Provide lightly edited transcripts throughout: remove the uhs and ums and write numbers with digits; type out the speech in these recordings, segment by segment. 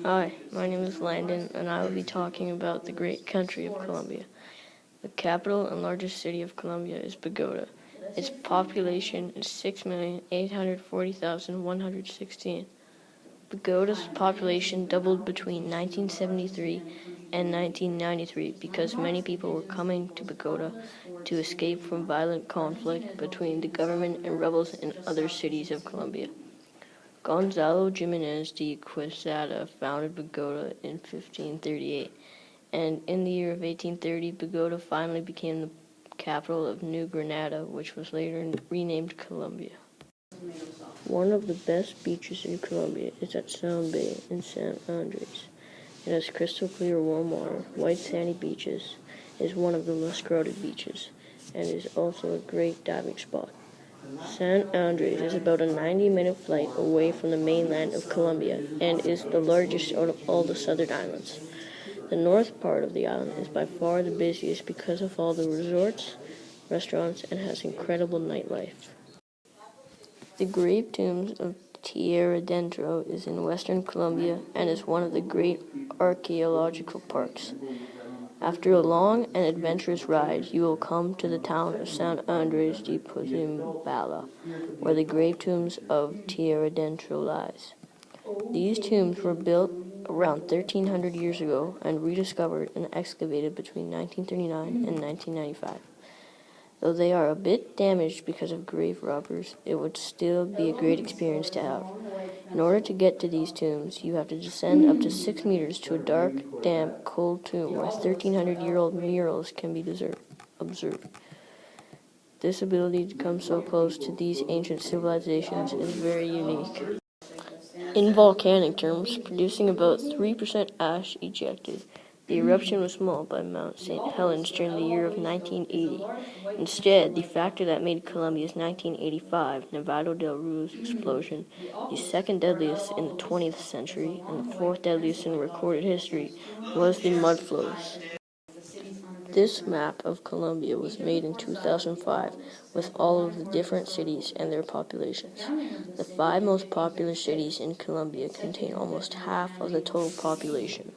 Hi, my name is Landon, and I will be talking about the great country of Colombia. The capital and largest city of Colombia is Bogota. Its population is 6,840,116. Bogota's population doubled between 1973 and 1993 because many people were coming to Bogota to escape from violent conflict between the government and rebels in other cities of Colombia. Gonzalo Jimenez de Quesada founded Bogota in 1538, and in the year of 1830, Bogota finally became the capital of New Granada, which was later renamed Colombia. One of the best beaches in Colombia is at Sound Bay in San Andres. It has crystal clear warm water, white sandy beaches, is one of the less crowded beaches, and is also a great diving spot. San Andres is about a 90-minute flight away from the mainland of Colombia and is the largest out of all the southern islands. The north part of the island is by far the busiest because of all the resorts, restaurants, and has incredible nightlife. The grave tombs of Tierra Dentro is in western Colombia and is one of the great archaeological parks. After a long and adventurous ride, you will come to the town of San Andres de Pozimbala, where the grave tombs of Tierra Dentro lies. These tombs were built around 1,300 years ago and rediscovered and excavated between 1939 and 1995. Though they are a bit damaged because of grave robbers, it would still be a great experience to have. In order to get to these tombs, you have to descend up to 6 meters to a dark, damp, cold tomb where 1,300-year-old murals can be observed. This ability to come so close to these ancient civilizations is very unique. In volcanic terms, producing about 3% ash ejected, the eruption was small by Mount St. Helens during the year of 1980. Instead, the factor that made Colombia's 1985 Nevado del Ruiz explosion the second deadliest in the 20th century and the fourth deadliest in recorded history was the mud flows. This map of Colombia was made in 2005 with all of the different cities and their populations. The 5 most popular cities in Colombia contain almost half of the total population.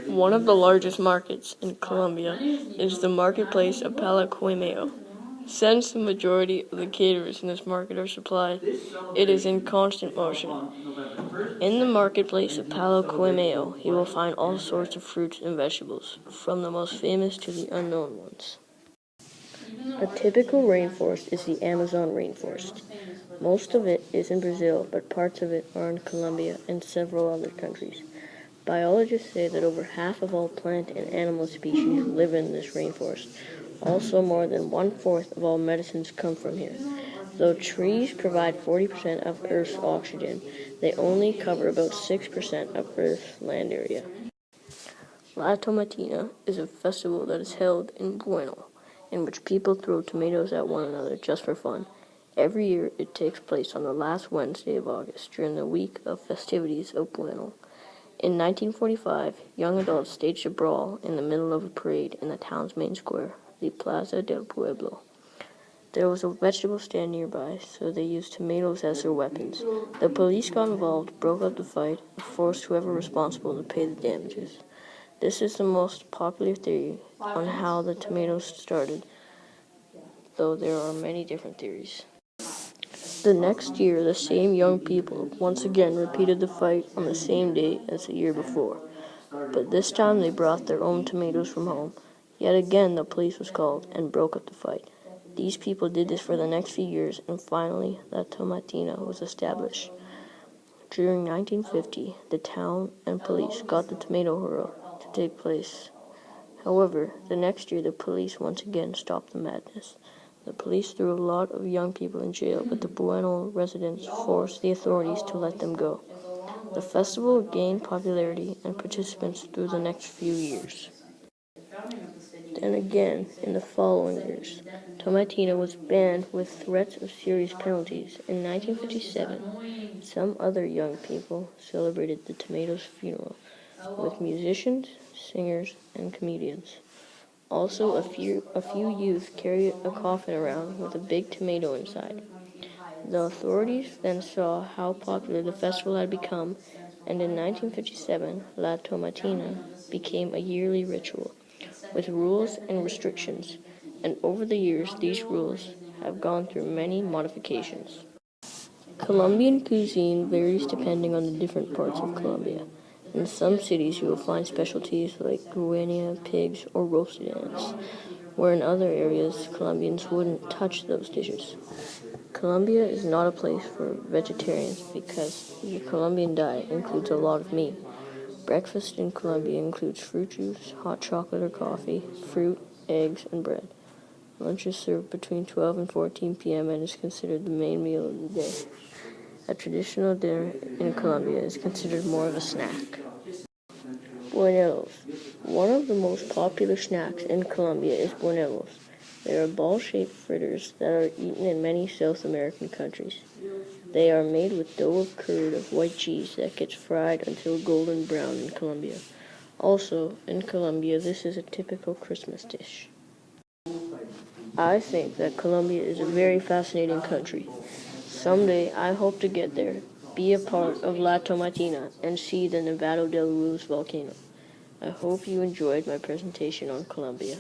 One of the largest markets in Colombia is the marketplace of Palacuemeo. Since the majority of the caterers in this market are supplied, it is in constant motion. In the marketplace of Palacuemeo, you will find all sorts of fruits and vegetables, from the most famous to the unknown ones. A typical rainforest is the Amazon rainforest. Most of it is in Brazil, but parts of it are in Colombia and several other countries. Biologists say that over half of all plant and animal species live in this rainforest. Also, more than 1/4 of all medicines come from here. Though trees provide 40% of Earth's oxygen, they only cover about 6% of Earth's land area. La Tomatina is a festival that is held in Bueno, in which people throw tomatoes at one another just for fun. Every year, it takes place on the last Wednesday of August during the week of festivities of Bueno. In 1945, young adults staged a brawl in the middle of a parade in the town's main square, the Plaza del Pueblo. There was a vegetable stand nearby, so they used tomatoes as their weapons. The police got involved, broke up the fight, and forced whoever responsible to pay the damages. This is the most popular theory on how the tomatoes started, though there are many different theories. The next year, the same young people once again repeated the fight on the same day as the year before, but this time they brought their own tomatoes from home. Yet again, the police was called and broke up the fight. These people did this for the next few years, and finally, La Tomatina was established. During 1950, the town and police got the tomato hurrah to take place. However, the next year, the police once again stopped the madness. The police threw a lot of young people in jail, but the Bueno residents forced the authorities to let them go. The festival gained popularity and participants through the next few years. Then again, in the following years, Tomatina was banned with threats of serious penalties. In 1957, some other young people celebrated the tomatoes' funeral with musicians, singers, and comedians. Also, a few youth carried a coffin around with a big tomato inside. The authorities then saw how popular the festival had become and in 1957, La Tomatina became a yearly ritual with rules and restrictions, and over the years these rules have gone through many modifications. Colombian cuisine varies depending on the different parts of Colombia. In some cities you will find specialties like guinea pigs or roasted ants, where in other areas Colombians wouldn't touch those dishes. Colombia is not a place for vegetarians because the Colombian diet includes a lot of meat. Breakfast in Colombia includes fruit juice, hot chocolate or coffee, fruit, eggs, and bread. Lunch is served between 12 and 14 p.m. and is considered the main meal of the day. A traditional dinner in Colombia is considered more of a snack. Buñuelos. One of the most popular snacks in Colombia is buñuelos. They are ball-shaped fritters that are eaten in many South American countries. They are made with dough of curd of white cheese that gets fried until golden brown in Colombia. Also, in Colombia, this is a typical Christmas dish. I think that Colombia is a very fascinating country. Someday, I hope to get there, be a part of La Tomatina, and see the Nevado del Ruiz volcano. I hope you enjoyed my presentation on Colombia.